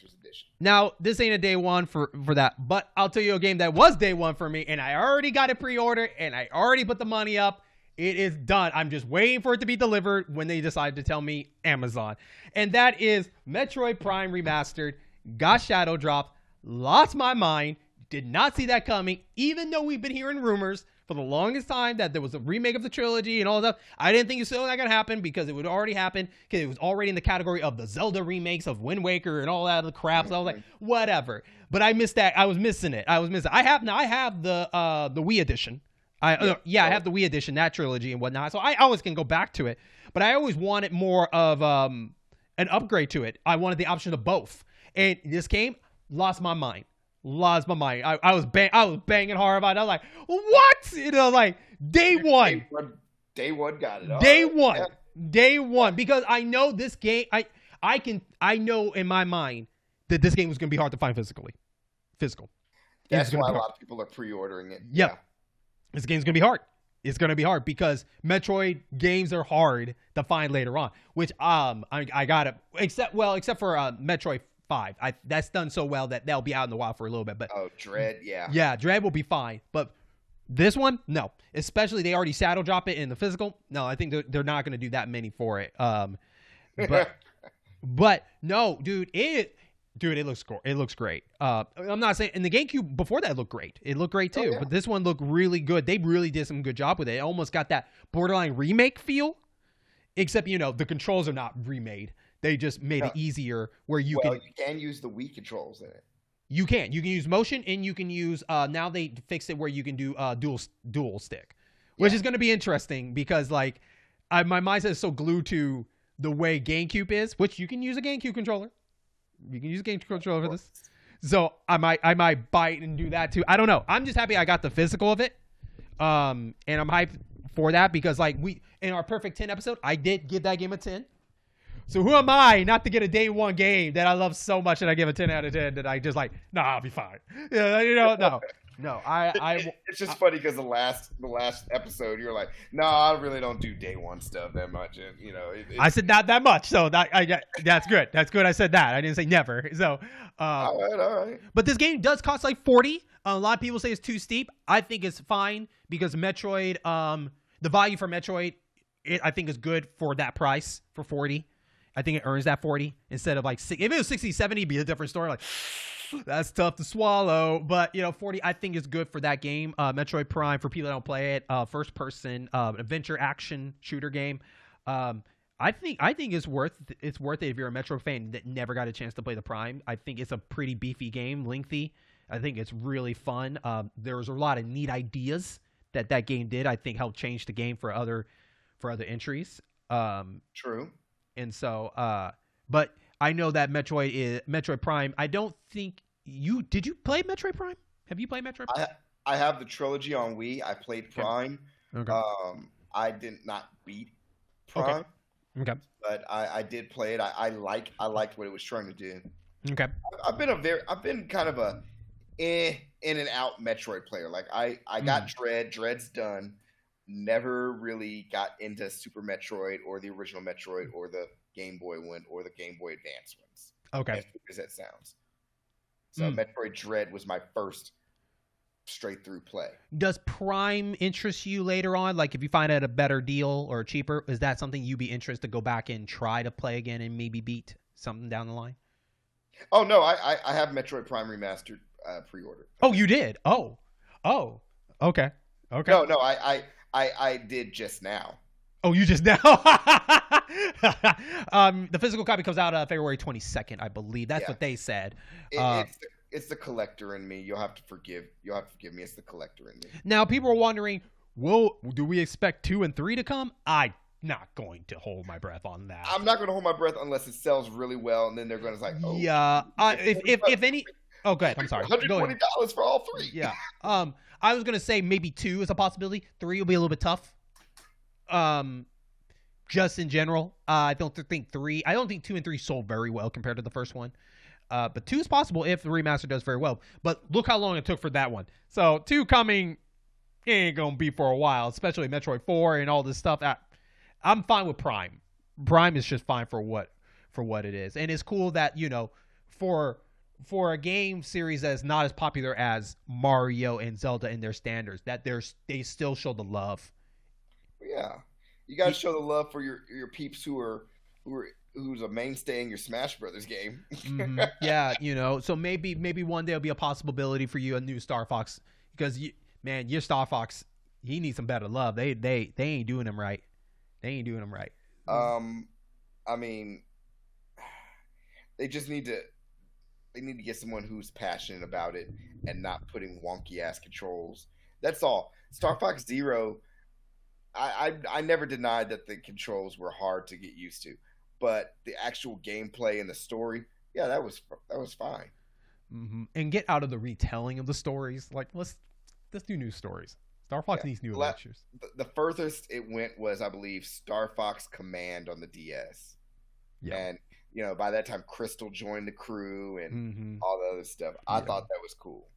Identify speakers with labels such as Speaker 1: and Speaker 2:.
Speaker 1: Collector's Edition.
Speaker 2: Now, this ain't a day one for that, but I'll tell you a game that was day one for me, and I already got it pre-ordered, and I already put the money up. It is done. I'm just waiting for it to be delivered when they decide to tell me Amazon. And that is Metroid Prime Remastered. Got shadow dropped. Lost my mind. Did not see that coming, even though we've been hearing rumors for the longest time that there was a remake of the trilogy and all that. I didn't think it was still not going to happen because it would already happen because it was already in the category of the Zelda remakes of Wind Waker and all that other crap. So I was like, whatever. But I missed that. I was missing it. I have the Wii edition. I have the Wii edition, that trilogy and whatnot. So I always can go back to it. But I always wanted more of an upgrade to it. I wanted the option of both. And this game lost my mind. I was banging hard about it. I was like, what? Like day one
Speaker 1: got it.
Speaker 2: Day one. Because I know this game. I know in my mind that this game was going to be hard to find physical.
Speaker 1: That's why a lot of people are pre-ordering it.
Speaker 2: Yeah. This game's going to be hard. It's going to be hard because Metroid games are hard to find later on, which I got it except for Metroid 5. That's done so well that they'll be out in the wild for a little bit. But
Speaker 1: Dread, yeah.
Speaker 2: Yeah, Dread will be fine. But this one, no. Especially they already saddle drop it in the physical. No, I think they're not going to do that many for it. But no, dude, it looks great. I'm not saying in the GameCube before that looked great. It looked great too. But this one looked really good. They really did some good job with it. It almost got that borderline remake feel, except the controls are not remade. They just made it easier where you
Speaker 1: can use the Wii controls in it.
Speaker 2: You can use motion, and you can use now they fixed it where you can do dual stick, which is going to be interesting because my mindset is so glued to the way GameCube is, which you can use a GameCube controller. You can use a GameCube controller for this. So I might bite and do that too. I don't know. I'm just happy I got the physical of it. And I'm hyped for that because in our Perfect 10 episode, I did give that game a 10. So who am I not to get a day one game that I love so much that I give a 10 out of 10 that I just I'll be fine. No.
Speaker 1: It's just funny because the last episode you're like, no, I really don't do day one stuff that much, and
Speaker 2: I said not that much, so that's good. That's good. I said that. I didn't say never. So,
Speaker 1: all right.
Speaker 2: But this game does cost like $40. A lot of people say it's too steep. I think it's fine because Metroid, the value for Metroid, I think is good for that price for $40. I think it earns that 40 instead of if it was 60, 70, it'd be a different story. That's tough to swallow, but 40 I think is good for that game. Metroid Prime, for people that don't play it, first person adventure action shooter game. I think it's worth it if you're a Metroid fan that never got a chance to play the Prime. I think it's a pretty beefy game, lengthy. I think it's really fun. There's a lot of neat ideas that game did. I think helped change the game for other entries.
Speaker 1: True.
Speaker 2: And so, but I know that Metroid Prime. I don't think did you play Metroid Prime? Have you played Metroid Prime?
Speaker 1: I have the trilogy on Wii. I played Prime.
Speaker 2: Okay.
Speaker 1: I did not beat Prime.
Speaker 2: Okay.
Speaker 1: But I did play it. I liked what it was trying to do.
Speaker 2: Okay.
Speaker 1: I've been kind of a in and out Metroid player. I got Dread. Dread's done. Never really got into Super Metroid or the original Metroid or the Game Boy one or the Game Boy Advance ones.
Speaker 2: Okay.
Speaker 1: As weird as that sounds. So Metroid Dread was my first straight through play.
Speaker 2: Does Prime interest you later on? Like if you find it a better deal or cheaper, is that something you'd be interested to go back and try to play again and maybe beat something down the line?
Speaker 1: Oh no, I have Metroid Prime Remastered pre-ordered.
Speaker 2: Oh, you did? Oh, okay.
Speaker 1: No, I did just now.
Speaker 2: Oh, you just now? The physical copy comes out February 22nd, I believe. That's what they said.
Speaker 1: It's the collector in me. You'll have to forgive me. It's the collector in me.
Speaker 2: Now, people are wondering, do we expect 2 and 3 to come? I'm not going to hold my breath on that.
Speaker 1: I'm not going to hold my breath unless it sells really well, and then they're going to oh.
Speaker 2: Yeah. If any... Oh, go ahead. I'm sorry.
Speaker 1: $120 for all 3.
Speaker 2: Yeah. I was going to say maybe 2 is a possibility. 3 will be a little bit tough. Just in general, I don't think 2 and 3 sold very well compared to the first one. But 2 is possible if the remaster does very well. But look how long it took for that one. So 2 coming ain't going to be for a while, especially Metroid 4 and all this stuff. I'm fine with Prime. Prime is just fine for what it is. And it's cool that, for a game series that is not as popular as Mario and Zelda in their standards, that they still show the love.
Speaker 1: Yeah, you got to show the love for your peeps who's a mainstay in your Smash Brothers game.
Speaker 2: Mm-hmm. Yeah, so maybe one day it'll be a possibility for you a new Star Fox, because your Star Fox, he needs some better love. They ain't doing him right. They ain't doing him right.
Speaker 1: I mean, they just need to get someone who's passionate about it and not putting wonky ass controls. That's all. Star Fox Zero, I never denied that the controls were hard to get used to, but the actual gameplay and the story, yeah, that was fine.
Speaker 2: Mm-hmm. And get out of the retelling of the stories. Like, let's do new stories. Star Fox needs new adventures.
Speaker 1: The furthest it went was, I believe, Star Fox Command on the DS. Yeah. And by that time, Crystal joined the crew and all the other stuff. I thought that was cool.